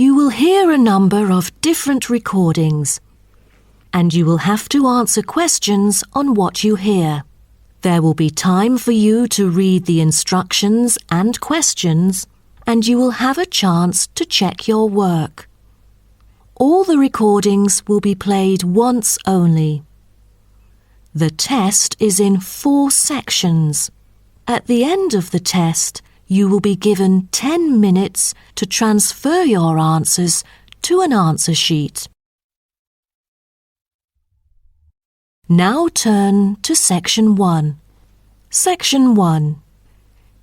You will hear a number of different recordings, and you will have to answer questions on what you hear. There will be time for you to read the instructions and questions, and you will have a chance to check your work. All the recordings will be played once only. The test is in 4 sections. At the end of the test, you will be given 10 minutes to transfer your answers to an answer sheet. Now turn to Section 1. Section 1.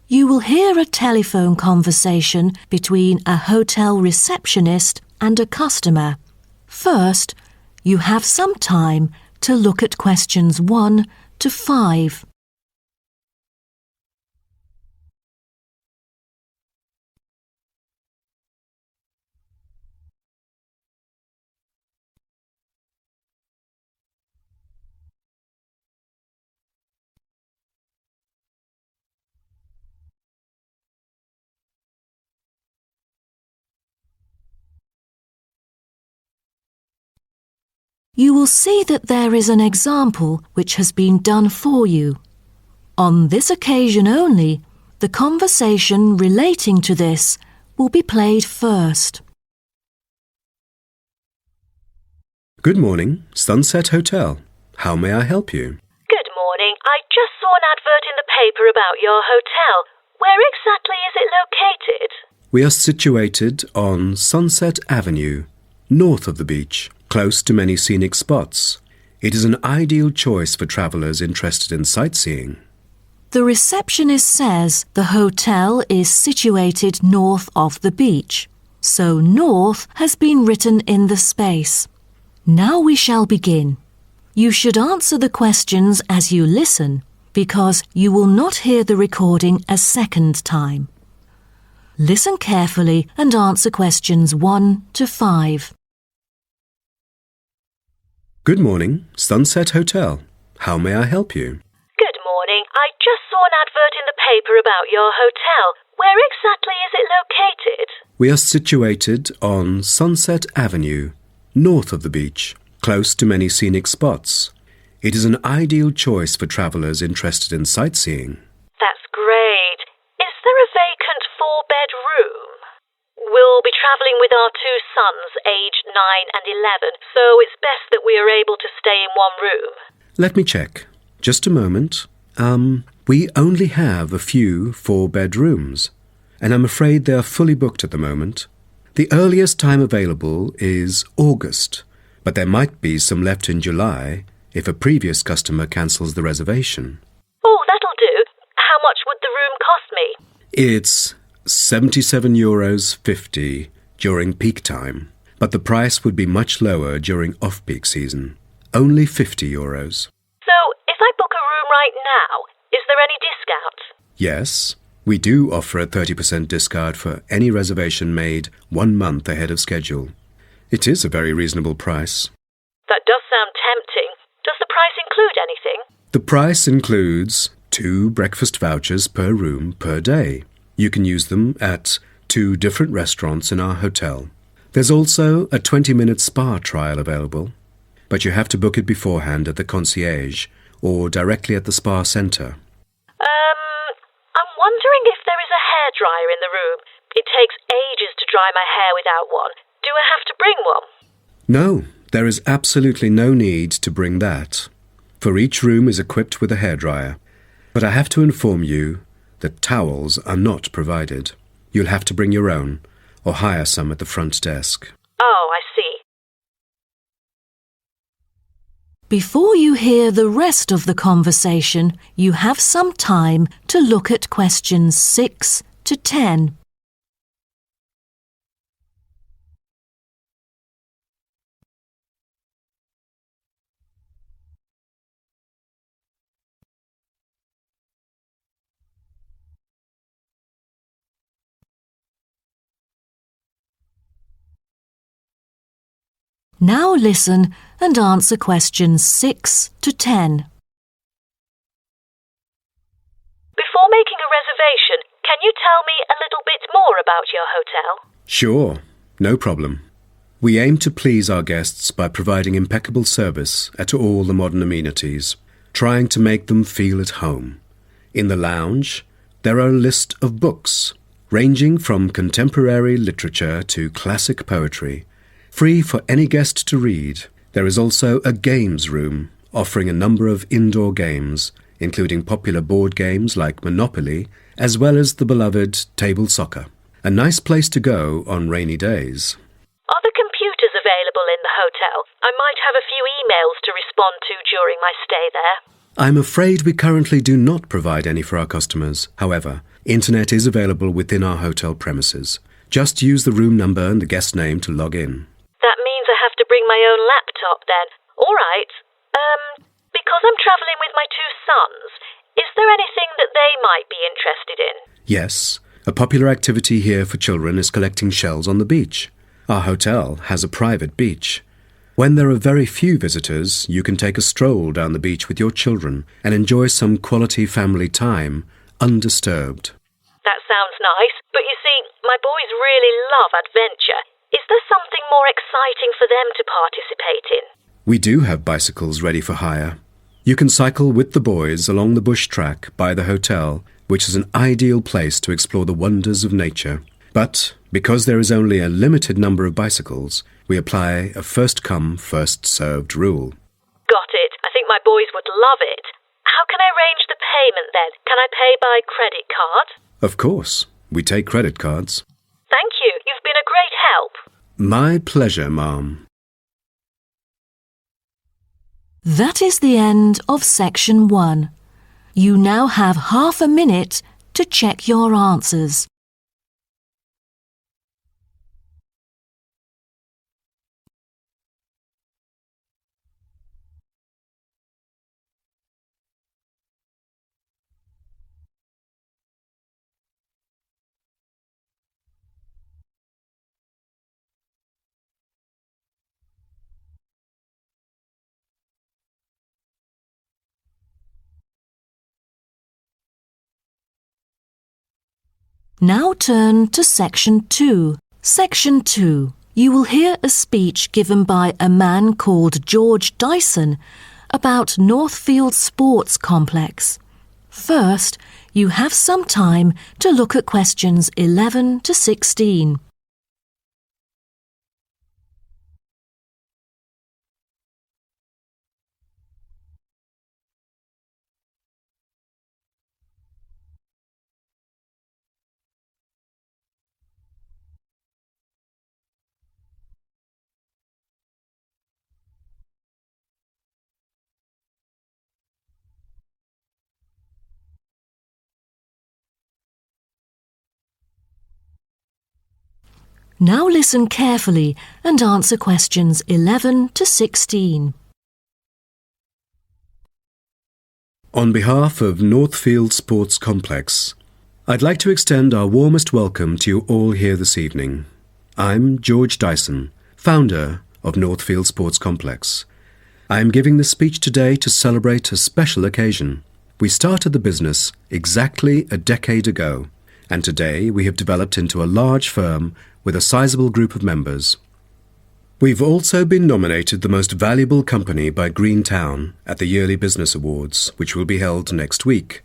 You will hear a telephone conversation between a hotel receptionist and a customer. First, you have some time to look at questions 1 to 5. You will see that there is an example which has been done for you. On this occasion only, the conversation relating to this will be played first. Good morning, Sunset Hotel. How may I help you? Good morning. I just saw an advert in the paper about your hotel. Where exactly is it located? We are situated on Sunset Avenue, north of the beach, close to many scenic spots. It is an ideal choice for travellers interested in sightseeing. The receptionist says the hotel is situated north of the beach, so north has been written in the space. Now we shall begin. You should answer the questions as you listen, because you will not hear the recording a second time. Listen carefully and answer questions 1 to 5. Good morning, Sunset Hotel. How may I help you? Good morning. I just saw an advert in the paper about your hotel. Where exactly is it located? We are situated on Sunset Avenue, north of the beach, close to many scenic spots. It is an ideal choice for travellers interested in sightseeing. That's great. Is there a vacant 4-bed room? We'll be travelling with our 2 sons, aged 9 and 11, so it's best that we are able to stay in one room. Let me check. Just a moment. We only have a few 4-bed rooms, and I'm afraid they are fully booked at the moment. The earliest time available is August, but there might be some left in July if a previous customer cancels the reservation. Oh, that'll do. How much would the room cost me? It's €77.50 during peak time, but the price would be much lower during off-peak season. Only €50. So, if I book a room right now, is there any discount? Yes, we do offer a 30% discount for any reservation made 1 month ahead of schedule. It is a very reasonable price. That does sound tempting. Does the price include anything? The price includes 2 breakfast vouchers per room per day. You can use them at 2 different restaurants in our hotel. There's also a 20-minute spa trial available, but you have to book it beforehand at the concierge or directly at the spa centre. I'm wondering if there is a hairdryer in the room. It takes ages to dry my hair without one. Do I have to bring one? No, there is absolutely no need to bring that, for each room is equipped with a hairdryer. But I have to inform you that towels are not provided. You'll have to bring your own, or hire some at the front desk. Oh, I see. Before you hear the rest of the conversation, you have some time to look at questions 6 to 10. Now listen and answer questions 6 to 10. Before making a reservation, can you tell me a little bit more about your hotel? Sure. No problem. We aim to please our guests by providing impeccable service at all the modern amenities, trying to make them feel at home. In the lounge, there are a list of books, ranging from contemporary literature to classic poetry, free for any guest to read. There is also a games room, offering a number of indoor games, including popular board games like Monopoly, as well as the beloved table soccer. A nice place to go on rainy days. Are the computers available in the hotel? I might have a few emails to respond to during my stay there. I'm afraid we currently do not provide any for our customers. However, internet is available within our hotel premises. Just use the room number and the guest name to log in. That means I have to bring my own laptop then. All right. Because I'm travelling with my two sons, is there anything that they might be interested in? Yes. A popular activity here for children is collecting shells on the beach. Our hotel has a private beach. When there are very few visitors, you can take a stroll down the beach with your children and enjoy some quality family time, undisturbed. That sounds nice, but you see, my boys really love adventure. Is there something more exciting for them to participate in? We do have bicycles ready for hire. You can cycle with the boys along the bush track by the hotel, which is an ideal place to explore the wonders of nature. But because there is only a limited number of bicycles, we apply a first-come, first-served rule. Got it. I think my boys would love it. How can I arrange the payment then? Can I pay by credit card? Of course. We take credit cards. Thank you. You've been a great help. My pleasure, Ma'am. That is the end of section 1. You now have half a minute to check your answers. Now turn to Section 2. Section 2. You will hear a speech given by a man called George Dyson about Northfield Sports Complex. First, you have some time to look at questions 11 to 16. Now listen carefully and answer questions 11 to 16. On behalf of Northfield Sports Complex, I'd like to extend our warmest welcome to you all here this evening. I'm George Dyson, founder of Northfield Sports Complex. I am giving this speech today to celebrate a special occasion. We started the business exactly a decade ago, and today we have developed into a large firm with a sizable group of members. We've also been nominated the most valuable company by Greentown at the Yearly Business Awards, which will be held next week.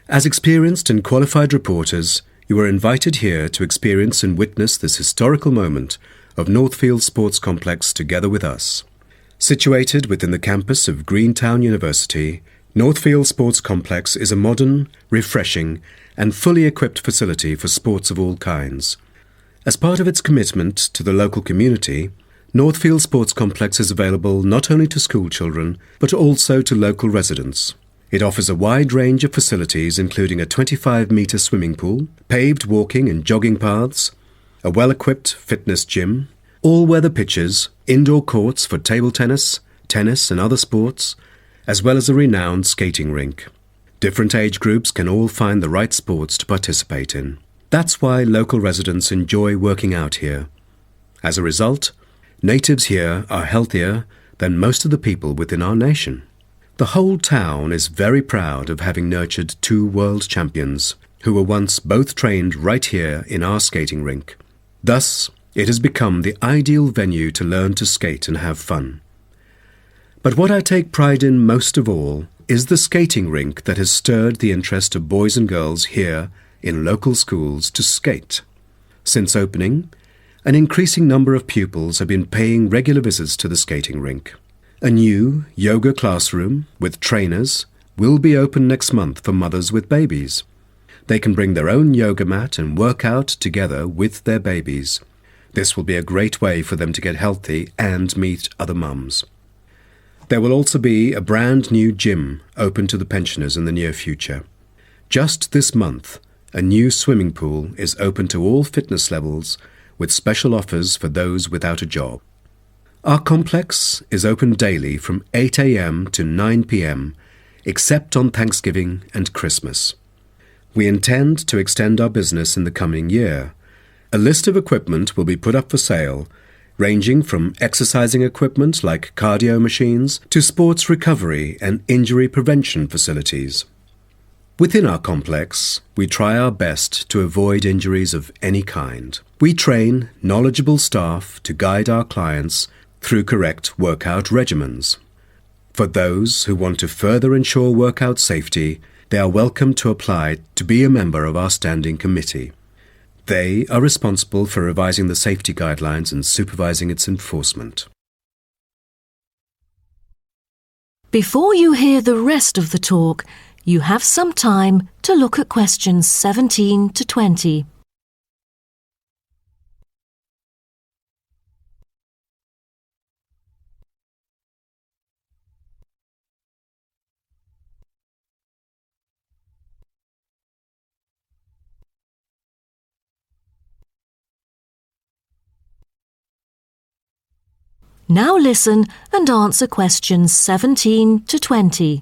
As experienced and qualified reporters, you are invited here to experience and witness this historical moment of Northfield Sports Complex together with us. Situated within the campus of Greentown University, Northfield Sports Complex is a modern, refreshing, and fully equipped facility for sports of all kinds. As part of its commitment to the local community, Northfield Sports Complex is available not only to school children, but also to local residents. It offers a wide range of facilities including a 25-metre swimming pool, paved walking and jogging paths, a well-equipped fitness gym, all-weather pitches, indoor courts for table tennis, tennis and other sports, as well as a renowned skating rink. Different age groups can all find the right sports to participate in. That's why local residents enjoy working out here. As a result, natives here are healthier than most of the people within our nation. The whole town is very proud of having nurtured two world champions who were once both trained right here in our skating rink. Thus, It has become the ideal venue to learn to skate and have fun. But what I take pride in most of all is the skating rink that has stirred the interest of boys and girls here in local schools to skate. Since opening, an increasing number of pupils have been paying regular visits to the skating rink. A new yoga classroom with trainers will be open next month for mothers with babies. They can bring their own yoga mat and work out together with their babies. This will be a great way for them to get healthy and meet other mums. There will also be a brand new gym open to the pensioners in the near future. Just this month, a new swimming pool is open to all fitness levels with special offers for those without a job. Our complex is open daily from 8 a.m. to 9 p.m. except on Thanksgiving and Christmas. We intend to extend our business in the coming year. A list of equipment will be put up for sale, ranging from exercising equipment like cardio machines to sports recovery and injury prevention facilities. Within our complex, we try our best to avoid injuries of any kind. We train knowledgeable staff to guide our clients through correct workout regimens. For those who want to further ensure workout safety, they are welcome to apply to be a member of our standing committee. They are responsible for revising the safety guidelines and supervising its enforcement. Before you hear the rest of the talk, you have some time to look at questions 17 to 20. Now listen and answer questions 17 to 20.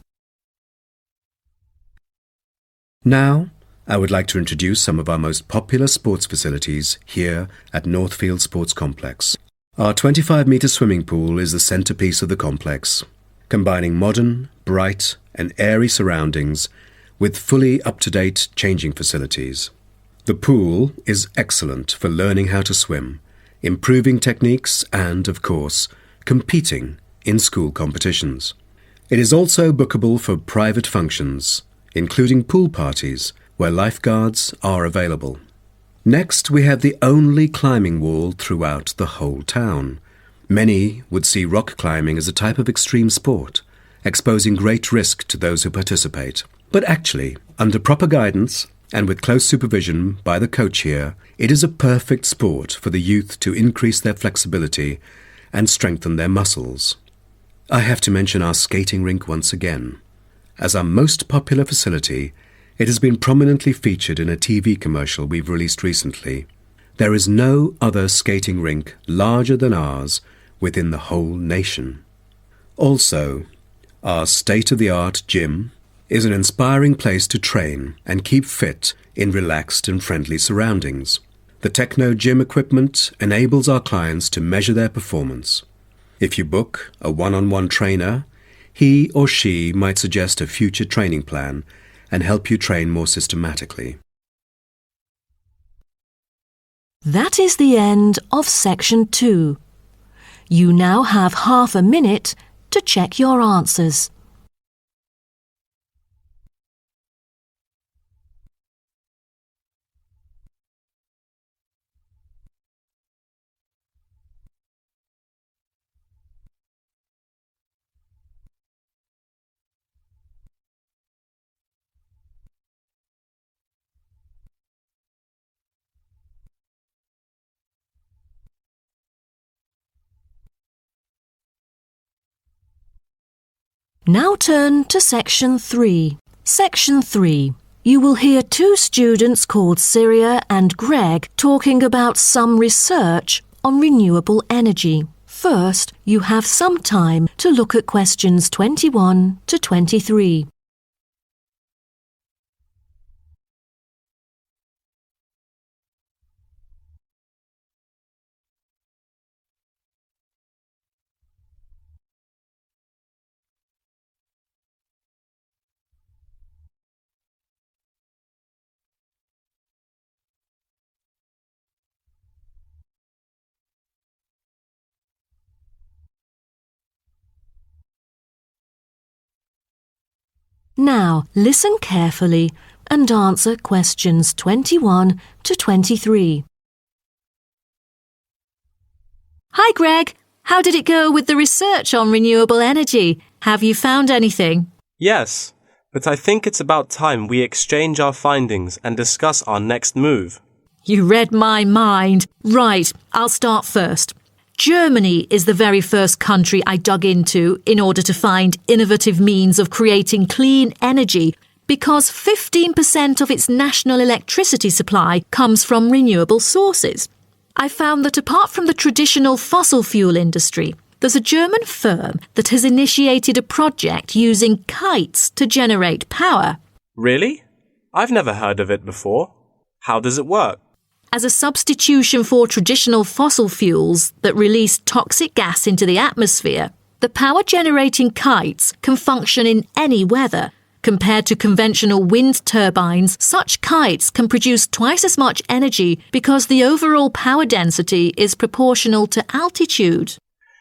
Now, I would like to introduce some of our most popular sports facilities here at Northfield Sports Complex. Our 25-metre swimming pool is the centrepiece of the complex, combining modern, bright and airy surroundings with fully up-to-date changing facilities. The pool is excellent for learning how to swim, improving techniques and, of course, competing in school competitions. It is also bookable for private functions, including pool parties where lifeguards are available. Next, we have the only climbing wall throughout the whole town. Many would see rock climbing as a type of extreme sport, exposing great risk to those who participate. But actually, under proper guidance and with close supervision by the coach here, it is a perfect sport for the youth to increase their flexibility and strengthen their muscles. I have to mention our skating rink once again. As our most popular facility, it has been prominently featured in a TV commercial we've released recently. There is no other skating rink larger than ours within the whole nation. Also, our state-of-the-art gym is an inspiring place to train and keep fit in relaxed and friendly surroundings. The Techno gym equipment enables our clients to measure their performance. If you book a one-on-one trainer, he or she might suggest a future training plan and help you train more systematically. That is the end of section 2. You now have half a minute to check your answers. Now turn to section 3. Section 3. You will hear two students called Syria and Greg talking about some research on renewable energy. First, you have some time to look at questions 21 to 23. Now, listen carefully and answer questions 21 to 23. Hi, Greg. How did it go with the research on renewable energy? Have you found anything? Yes, but I think it's about time we exchange our findings and discuss our next move. You read my mind. Right, I'll start first. Germany is the very first country I dug into in order to find innovative means of creating clean energy because 15% of its national electricity supply comes from renewable sources. I found that apart from the traditional fossil fuel industry, there's a German firm that has initiated a project using kites to generate power. Really? I've never heard of it before. How does it work? As a substitution for traditional fossil fuels that release toxic gas into the atmosphere, the power-generating kites can function in any weather. Compared to conventional wind turbines, such kites can produce twice as much energy because the overall power density is proportional to altitude.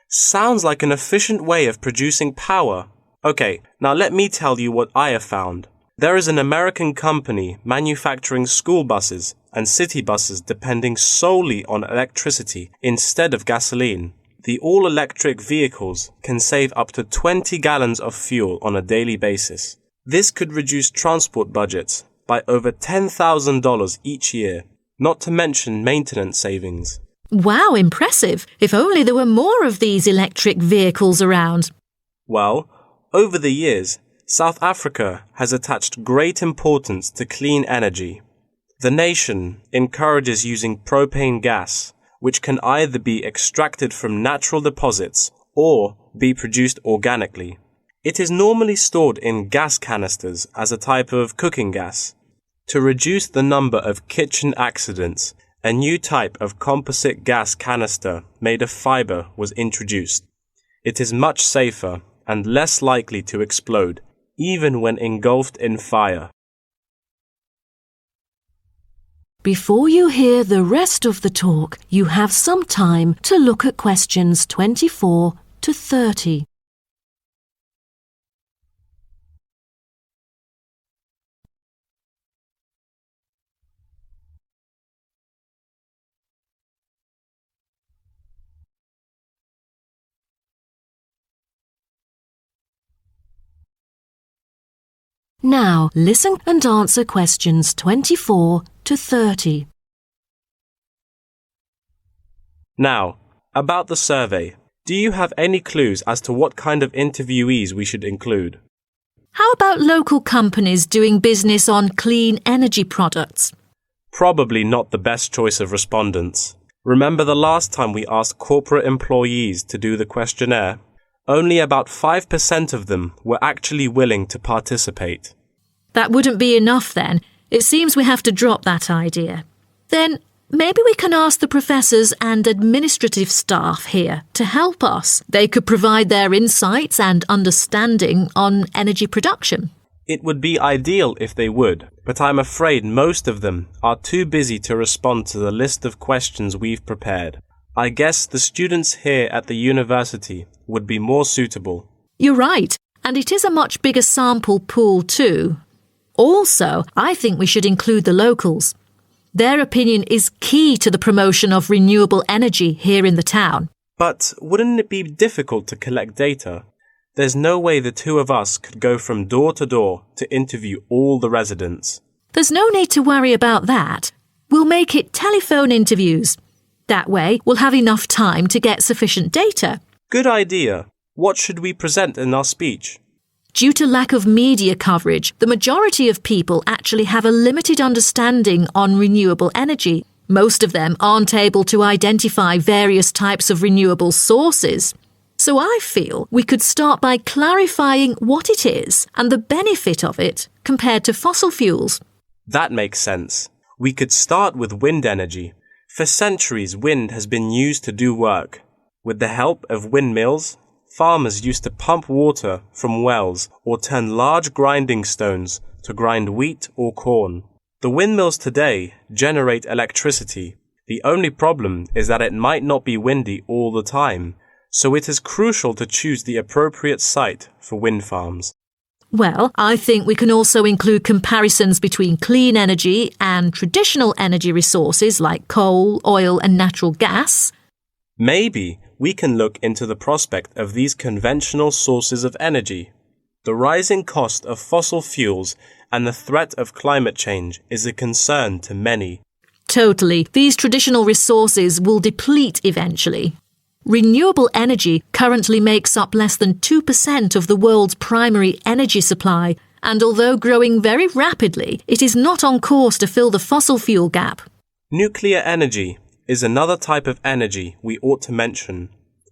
Sounds like an efficient way of producing power. Okay, now let me tell you what I have found. There is an American company manufacturing school buses and city buses depending solely on electricity instead of gasoline. The all-electric vehicles can save up to 20 gallons of fuel on a daily basis. This could reduce transport budgets by over $10,000 each year, not to mention maintenance savings. Wow, impressive. If only there were more of these electric vehicles around. Well, over the years, South Africa has attached great importance to clean energy. The nation encourages using propane gas, which can either be extracted from natural deposits or be produced organically. It is normally stored in gas canisters as a type of cooking gas. To reduce the number of kitchen accidents, a new type of composite gas canister made of fiber was introduced. It is much safer and less likely to explode, even when engulfed in fire. Before you hear the rest of the talk, you have some time to look at questions 24 to 30. Now, listen and answer questions 24 to 30. Now, about the survey. Do you have any clues as to what kind of interviewees we should include? How about local companies doing business on clean energy products? Probably not the best choice of respondents. Remember the last time we asked corporate employees to do the questionnaire? Only about 5% of them were actually willing to participate. That wouldn't be enough then. It seems we have to drop that idea. Then maybe we can ask the professors and administrative staff here to help us. They could provide their insights and understanding on energy production. It would be ideal if they would, but I'm afraid most of them are too busy to respond to the list of questions we've prepared. I guess the students here at the university would be more suitable. You're right, and it is a much bigger sample pool too. Also, I think we should include the locals. Their opinion is key to the promotion of renewable energy here in the town. But wouldn't it be difficult to collect data? There's no way the two of us could go from door to door to interview all the residents. There's no need to worry about that. We'll make it telephone interviews. That way, we'll have enough time to get sufficient data. Good idea. What should we present in our speech? Due to lack of media coverage, the majority of people actually have a limited understanding on renewable energy. Most of them aren't able to identify various types of renewable sources. So I feel we could start by clarifying what it is and the benefit of it compared to fossil fuels. That makes sense. We could start with wind energy. For centuries, wind has been used to do work. With the help of windmills, farmers used to pump water from wells or turn large grinding stones to grind wheat or corn. The windmills today generate electricity. The only problem is that it might not be windy all the time, so it is crucial to choose the appropriate site for wind farms. Well, I think we can also include comparisons between clean energy and traditional energy resources like coal, oil and natural gas. Maybe we can look into the prospect of these conventional sources of energy. The rising cost of fossil fuels and the threat of climate change is a concern to many. Totally. These traditional resources will deplete eventually. Renewable energy currently makes up less than 2% of the world's primary energy supply, and although growing very rapidly, it is not on course to fill the fossil fuel gap. Nuclear energy is another type of energy we ought to mention.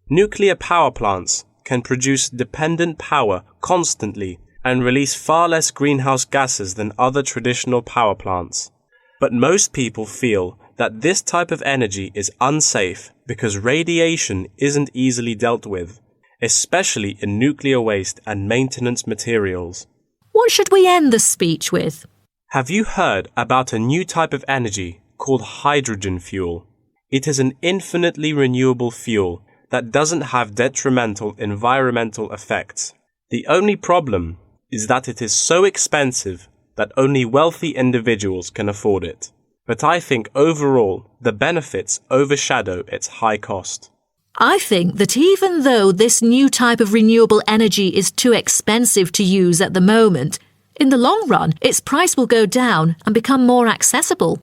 Nuclear power plants can produce dependent power constantly and release far less greenhouse gases than other traditional power plants. But most people feel that this type of energy is unsafe because radiation isn't easily dealt with, especially in nuclear waste and maintenance materials. What should we end the speech with? Have you heard about a new type of energy called hydrogen fuel? It is an infinitely renewable fuel that doesn't have detrimental environmental effects. The only problem is that it is so expensive that only wealthy individuals can afford it. But I think overall the benefits overshadow its high cost. I think that even though this new type of renewable energy is too expensive to use at the moment, in the long run its price will go down and become more accessible.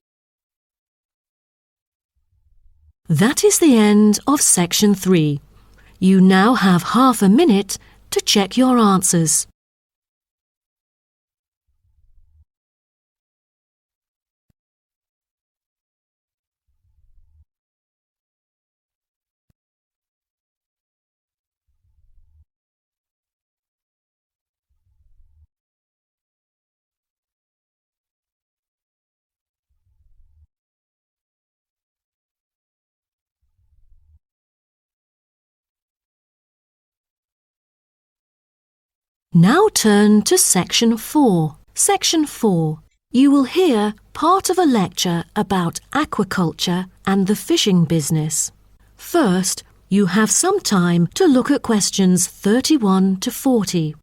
That is the end of section 3. You now have half a minute to check your answers. Now turn to section 4. Section 4. You will hear part of a lecture about aquaculture and the fishing business. First, you have some time to look at questions 31 to 40.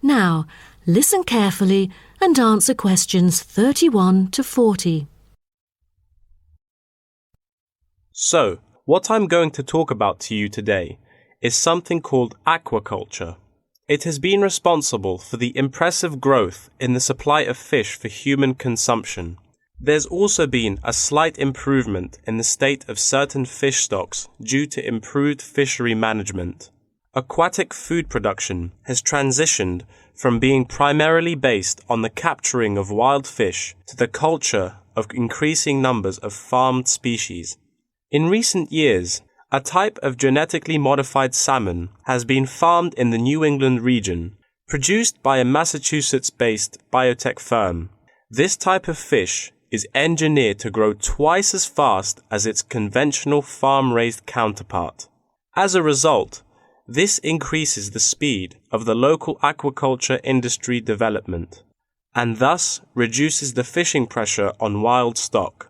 Now, listen carefully and answer questions 31 to 40. So, what I'm going to talk about to you today is something called aquaculture. It has been responsible for the impressive growth in the supply of fish for human consumption. There's also been a slight improvement in the state of certain fish stocks due to improved fishery management. Aquatic food production has transitioned from being primarily based on the capturing of wild fish to the culture of increasing numbers of farmed species. In recent years, a type of genetically modified salmon has been farmed in the New England region, produced by a Massachusetts-based biotech firm. This type of fish is engineered to grow twice as fast as its conventional farm-raised counterpart. As a result, this increases the speed of the local aquaculture industry development, and thus reduces the fishing pressure on wild stock.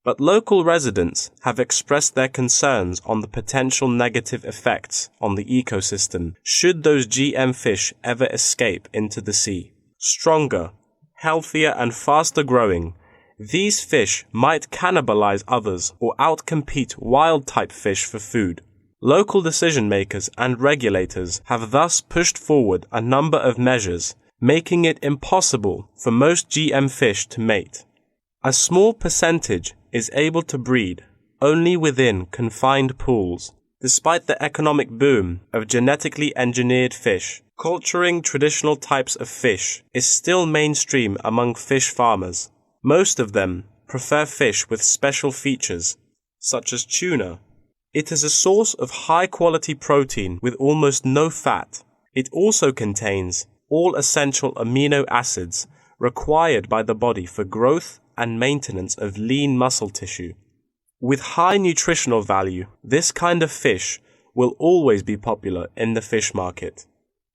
But local residents have expressed their concerns on the potential negative effects on the ecosystem should those GM fish ever escape into the sea. Stronger, healthier and faster growing, these fish might cannibalize others or outcompete wild-type fish for food. Local decision-makers and regulators have thus pushed forward a number of measures, making it impossible for most GM fish to mate. A small percentage is able to breed only within confined pools. Despite the economic boom of genetically engineered fish, culturing traditional types of fish is still mainstream among fish farmers. Most of them prefer fish with special features, such as tuna. It is a source of high-quality protein with almost no fat. It also contains all essential amino acids required by the body for growth and maintenance of lean muscle tissue. With high nutritional value, this kind of fish will always be popular in the fish market.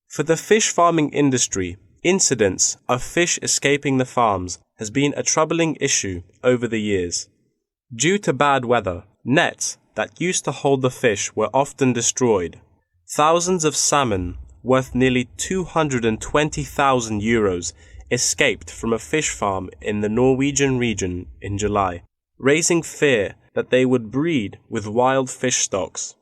For the fish farming industry, incidents of fish escaping the farms has been a troubling issue over the years. Due to bad weather, nets that used to hold the fish were often destroyed. Thousands of salmon, worth nearly 220,000 euros, escaped from a fish farm in the Norwegian region in July, raising fear that they would breed with wild fish stocks.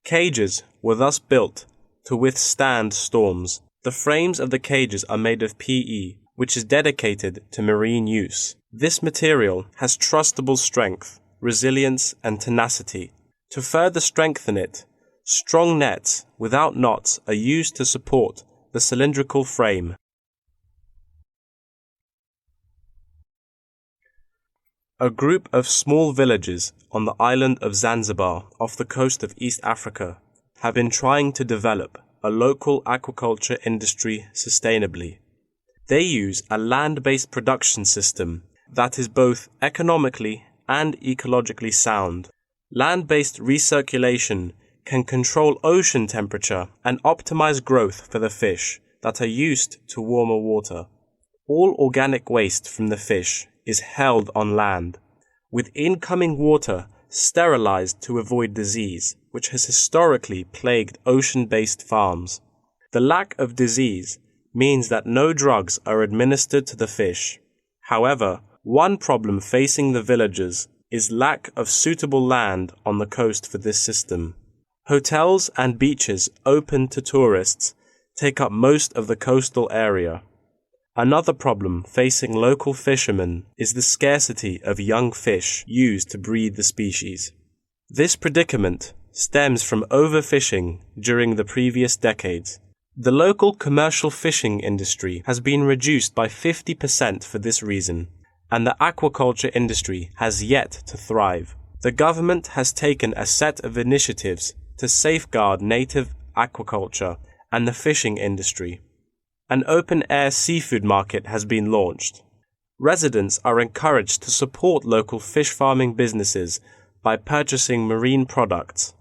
Cages were thus built to withstand storms. The frames of the cages are made of PE, which is dedicated to marine use. This material has trustable strength, resilience, and tenacity. To further strengthen it, strong nets without knots are used to support the cylindrical frame. A group of small villages on the island of Zanzibar off the coast of East Africa have been trying to develop a local aquaculture industry sustainably. They use a land-based production system that is both economically and ecologically sound. Land-based recirculation can control ocean temperature and optimize growth for the fish that are used to warmer water. All organic waste from the fish is held on land, with incoming water sterilized to avoid disease, which has historically plagued ocean-based farms. The lack of disease means that no drugs are administered to the fish. However, one problem facing the villagers is lack of suitable land on the coast for this system. Hotels and beaches open to tourists take up most of the coastal area. Another problem facing local fishermen is the scarcity of young fish used to breed the species. This predicament stems from overfishing during the previous decades. The local commercial fishing industry has been reduced by 50% for this reason, and the aquaculture industry has yet to thrive. The government has taken a set of initiatives to safeguard native aquaculture and the fishing industry. An open-air seafood market has been launched. Residents are encouraged to support local fish farming businesses by purchasing marine products.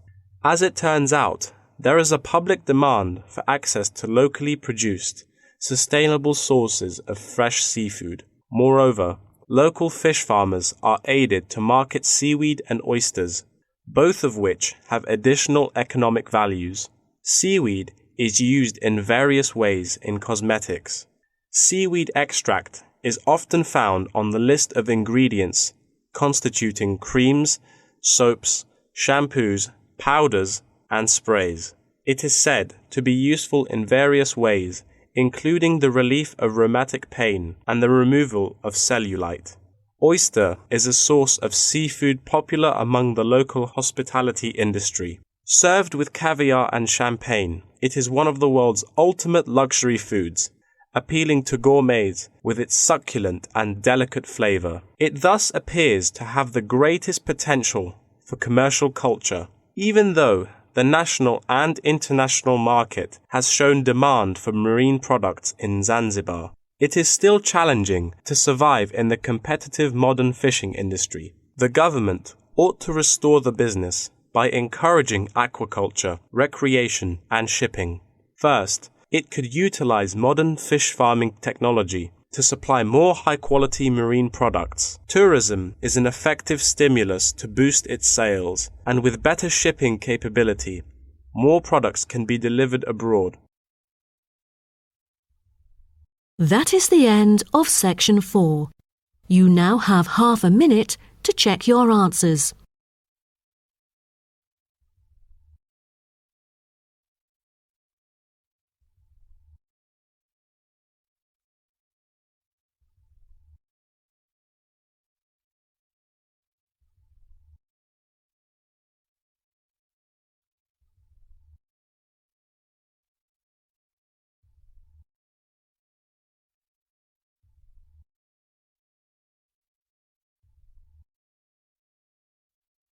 As it turns out, there is a public demand for access to locally produced, sustainable sources of fresh seafood. Moreover, local fish farmers are aided to market seaweed and oysters, both of which have additional economic values. Seaweed is used in various ways in cosmetics. Seaweed extract is often found on the list of ingredients constituting creams, soaps, shampoos, powders, and sprays. It is said to be useful in various ways, including the relief of rheumatic pain and the removal of cellulite. Oyster is a source of seafood popular among the local hospitality industry. Served with caviar and champagne, it is one of the world's ultimate luxury foods, appealing to gourmets with its succulent and delicate flavor. It thus appears to have the greatest potential for commercial culture, even though the national and international market has shown demand for marine products in Zanzibar. It is still challenging to survive in the competitive modern fishing industry. The government ought to restore the business by encouraging aquaculture, recreation, and shipping. First, it could utilize modern fish farming technology to supply more high-quality marine products. Tourism is an effective stimulus to boost its sales, and with better shipping capability, more products can be delivered abroad. That is the end of section 4. You now have half a minute to check your answers.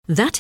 That